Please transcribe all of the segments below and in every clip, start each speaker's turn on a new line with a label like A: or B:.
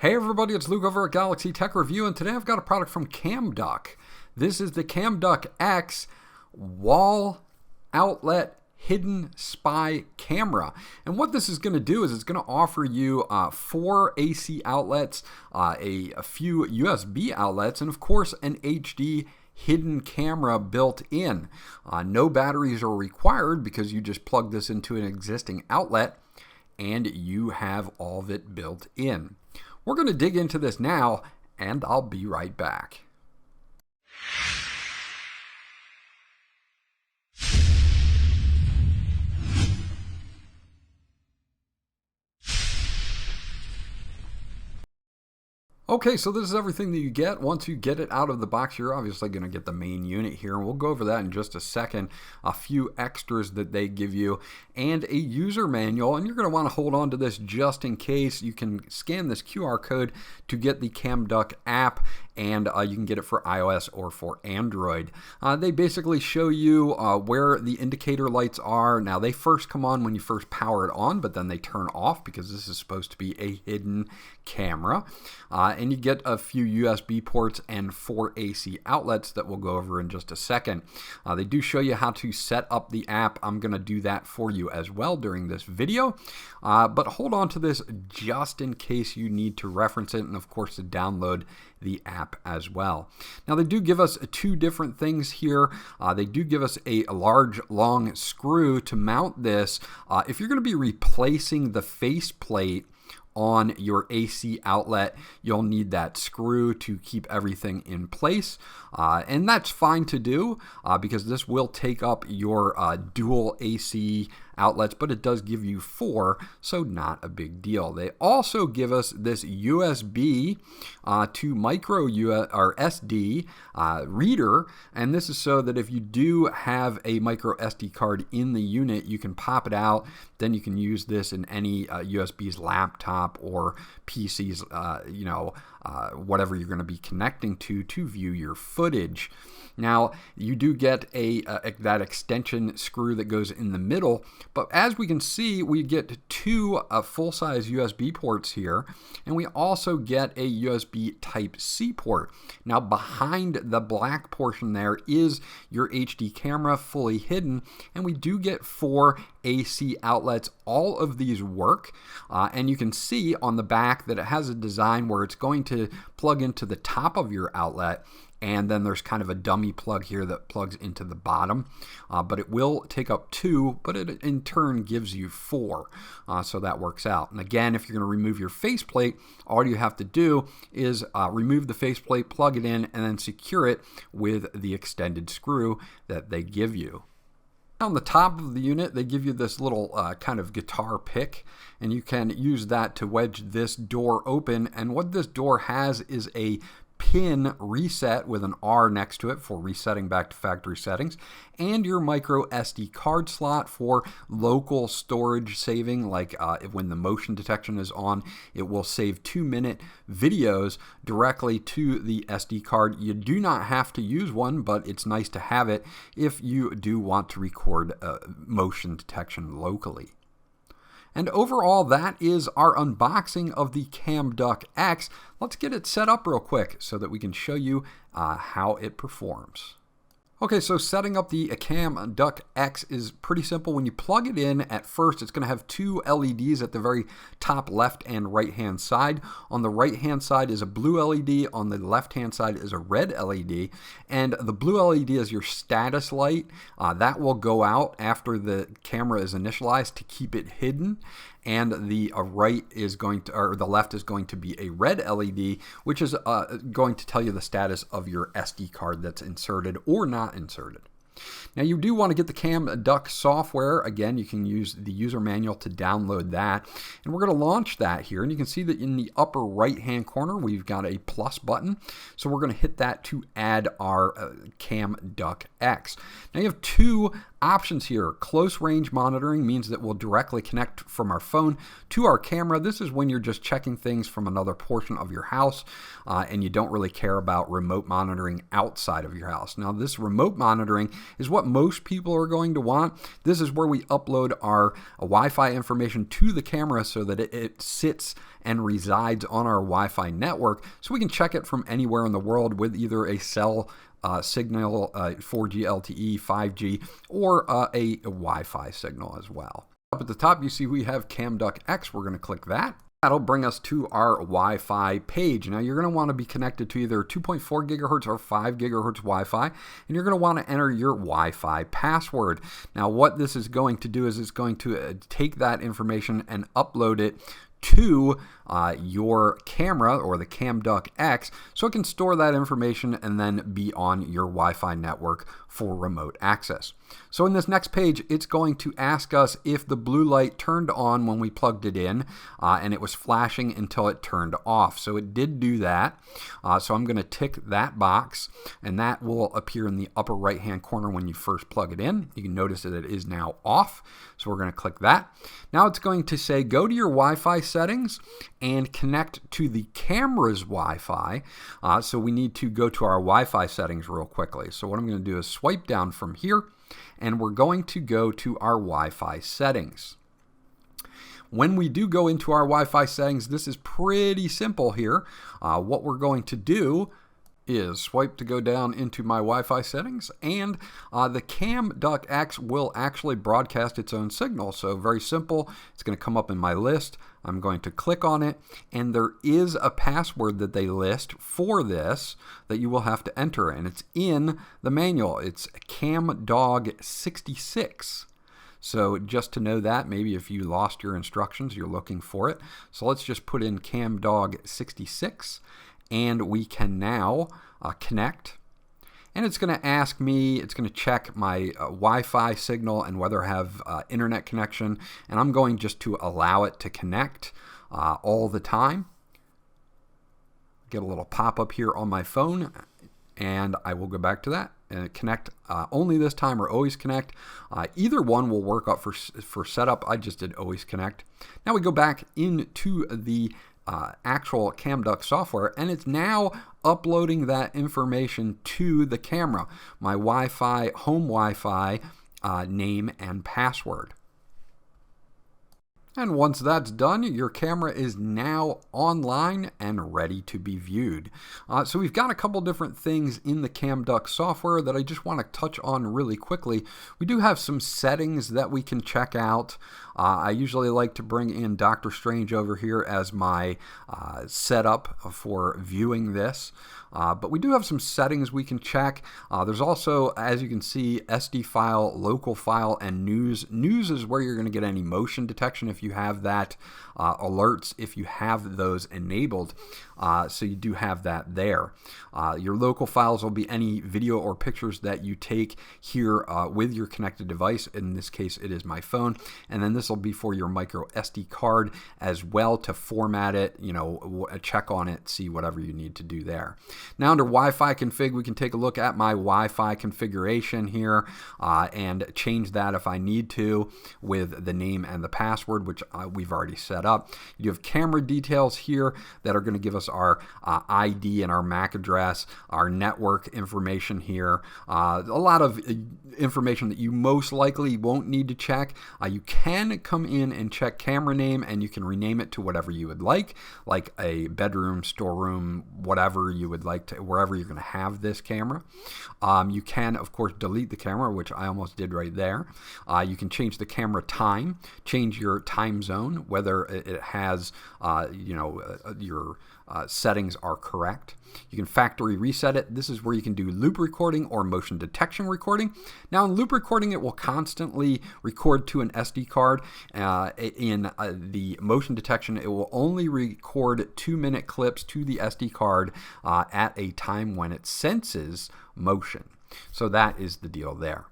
A: Hey everybody, it's Luke over at Galaxy Tech Review, and today I've got a product from Camduck. This is the camduck-x wall outlet hidden spy camera. And what this is going to do is it's going to offer you 4 AC outlets, a few USB outlets, and of course an HD hidden camera built in. No batteries are required because you just plug this into an existing outlet and you have all of it built in. We're going to dig into this now, and I'll be right back. Okay, so this is everything that you get. Once you get it out of the box, you're obviously going to get the main unit here, and we'll go over that in just a second. A few extras that they give you, and a user manual, and you're going to want to hold on to this just in case. You can scan this QR code to get the Camduck app, and you can get it for iOS or for Android. They basically show you where the indicator lights are. Now, they first come on when you first power it on, but then they turn off because this is supposed to be a hidden camera. And you get a few USB ports and 4 AC outlets that we'll go over in just a second. They do show you how to set up the app. I'm going to do that for you as well during this video. But hold on to this just in case you need to reference it, and of course to download the app as well. Now, they do give us 2 different things here. They do give us a large long screw to mount this. If you're going to be replacing the faceplate on your AC outlet, you'll need that screw to keep everything in place, and that's fine to do because this will take up your dual AC outlets, but it does give you 4, so not a big deal. They also give us this USB to micro or SD reader, and this is so that if you do have a micro SD card in the unit, you can pop it out. Then you can use this in any USB's laptop or PC's, whatever you're going to be connecting to view your footage. Now, you do get that extension screw that goes in the middle, but as we can see, we get 2 full-size USB ports here, and we also get a USB Type-C port. Now, behind the black portion there is your HD camera fully hidden, and we do get 4 AC outlets. All of these work, and you can see on the back that it has a design where it's going to plug into the top of your outlet, and then there's kind of a dummy plug here that plugs into the bottom, but it will take up 2, but it in turn gives you 4, so that works out. And again, if you're going to remove your faceplate, all you have to do is remove the faceplate, plug it in, and then secure it with the extended screw that they give you. On the top of the unit, they give you this little kind of guitar pick, and you can use that to wedge this door open. And what this door has is a pin reset with an R next to it for resetting back to factory settings, and your micro SD card slot for local storage saving, like when the motion detection is on, it will save 2-minute videos directly to the SD card. You do not have to use one, but it's nice to have it if you do want to record motion detection locally. And overall, that is our unboxing of the camduck-x. Let's get it set up real quick so that we can show you how it performs. Okay, so setting up the camduck-x is pretty simple. When you plug it in, at first it's going to have 2 LEDs at the very top left and right hand side. On the right hand side is a blue LED, on the left hand side is a red LED, and the blue LED is your status light. That will go out after the camera is initialized to keep it hidden. And the right is going to, or the left is going to be a red LED, which is going to tell you the status of your SD card that's inserted or not inserted. Now, you do want to get the Camduck software. Again, you can use the user manual to download that. And we're going to launch that here. And you can see that in the upper right-hand corner, we've got a plus button. So we're going to hit that to add our camduck-x. Now, you have 2 options here. Close range monitoring means that we'll directly connect from our phone to our camera. This is when you're just checking things from another portion of your house and you don't really care about remote monitoring outside of your house. Now, this remote monitoring is what most people are going to want. This is where we upload our Wi-Fi information to the camera so that it sits and resides on our Wi-Fi network, so we can check it from anywhere in the world with either a cell signal, 4G LTE, 5G, or a Wi-Fi signal as well. Up at the top, you see we have camduck-x. We're going to click that. That'll bring us to our Wi-Fi page. Now you're going to want to be connected to either 2.4 gigahertz or 5 gigahertz Wi-Fi, and you're going to want to enter your Wi-Fi password. Now what this is going to do is it's going to take that information and upload it to your camera or the camduck-x, so it can store that information and then be on your Wi-Fi network for remote access. So in this next page, it's going to ask us if the blue light turned on when we plugged it in, and it was flashing until it turned off. So it did do that. So I'm going to tick that box, and that will appear in the upper right hand corner when you first plug it in. You can notice that it is now off. So we're going to click that. Now it's going to say go to your Wi-Fi settings and connect to the camera's Wi-Fi. So we need to go to our Wi-Fi settings real quickly. So what I'm going to do is swipe down from here, and we're going to go to our Wi-Fi settings. When we do go into our Wi-Fi settings, this is pretty simple here. What we're going to do is swipe to go down into my Wi-Fi settings, and the camduck-x will actually broadcast its own signal. So very simple. It's going to come up in my list. I'm going to click on it, and there is a password that they list for this that you will have to enter, and it's in the manual. It's camdog66. So just to know that, maybe if you lost your instructions, you're looking for it. So let's just put in camdog66, and we can now connect. And it's going to ask me, it's going to check my Wi-Fi signal and whether I have internet connection. And I'm going just to allow it to connect all the time. Get a little pop-up here on my phone, and I will go back to that. Connect only this time, or always connect. Either one will work up for setup. I just did always connect. Now we go back into the actual camduck software, and it's now uploading that information to the camera, my Wi-Fi, home Wi-Fi name and password. And once that's done, your camera is now online and ready to be viewed. So we've got a couple different things in the camduck software that I just want to touch on really quickly. We do have some settings that we can check out. I usually like to bring in Dr. Strange over here as my setup for viewing this. But we do have some settings we can check. There's also, as you can see, SD file, local file, and news. News is where you're going to get any motion detection if you have that, alerts if you have those enabled. So you do have that there. Your local files will be any video or pictures that you take here with your connected device. In this case, it is my phone. And then this will be for your micro SD card as well, to format it, check on it, see whatever you need to do there. Now under Wi-Fi config, we can take a look at my Wi-Fi configuration here and change that if I need to with the name and the password, which we've already set up. You have camera details here that are going to give us our ID and our MAC address, our network information here, a lot of information that you most likely won't need to check. You can come in and check camera name, and you can rename it to whatever you would like a bedroom, storeroom, whatever you would like to, wherever you're going to have this camera. You can, of course, delete the camera, which I almost did right there. You can change the camera time, change your time zone, whether it has, your settings are correct. You can factory reset it. This is where you can do loop recording or motion detection recording. Now in loop recording, it will constantly record to an SD card. In the motion detection, it will only record 2-minute clips to the SD card at a time when it senses motion. So that is the deal there.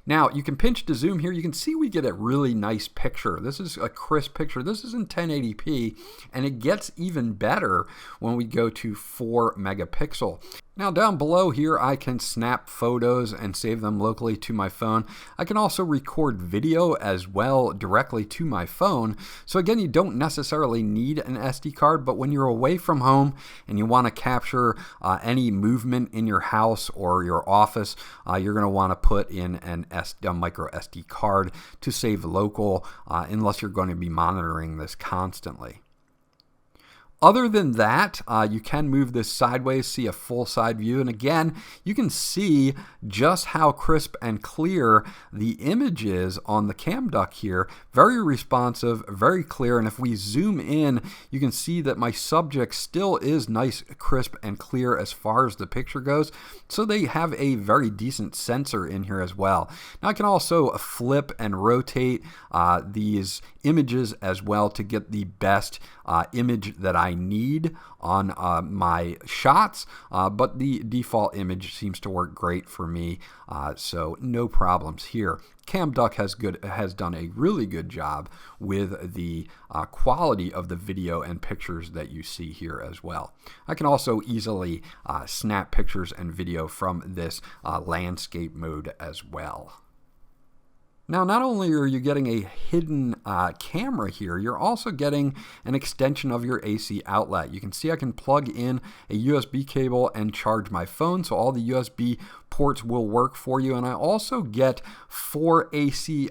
A: Now you can pinch to zoom here. You can see we get a really nice picture. This is a crisp picture. This is in 1080p, and it gets even better when we go to 4 megapixel. Now down below here, I can snap photos and save them locally to my phone. I can also record video as well directly to my phone. So again, you don't necessarily need an SD card, but when you're away from home and you want to capture any movement in your house or your office, you're going to want to put in a micro SD card to save local, unless you're going to be monitoring this constantly. Other than that, you can move this sideways, see a full side view. And again, you can see just how crisp and clear the image is on the camduck here. Very responsive, very clear. And if we zoom in, you can see that my subject still is nice, crisp, and clear as far as the picture goes. So they have a very decent sensor in here as well. Now I can also flip and rotate these images as well to get the best image that I need on my shots, but the default image seems to work great for me, so no problems here. Camduck has done a really good job with the quality of the video and pictures that you see here as well. I can also easily snap pictures and video from this landscape mode as well. Now, not only are you getting a hidden camera here, you're also getting an extension of your AC outlet. You can see I can plug in a USB cable and charge my phone, so all the USB ports will work for you. And I also get 4 AC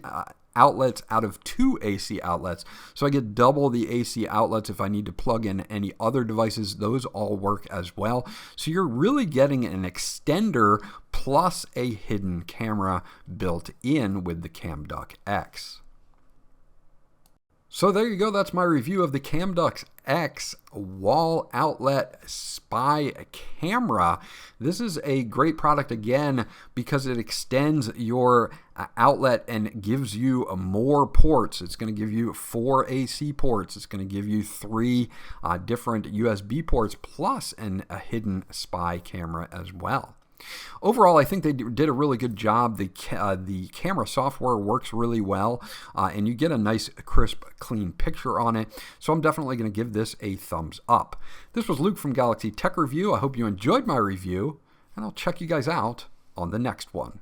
A: outlets out of 2 AC outlets. So I get double the AC outlets if I need to plug in any other devices. Those all work as well. So you're really getting an extender plus a hidden camera built in with the camduck-x. So there you go, that's my review of the camduck-x wall outlet spy camera. This is a great product again because it extends your outlet and gives you more ports. It's going to give you 4 AC ports. It's going to give you 3 different USB ports plus a hidden spy camera as well. Overall, I think they did a really good job. The camera software works really well, and you get a nice, crisp, clean picture on it. So I'm definitely going to give this a thumbs up. This was Luke from Galaxy Tech Review. I hope you enjoyed my review, and I'll check you guys out on the next one.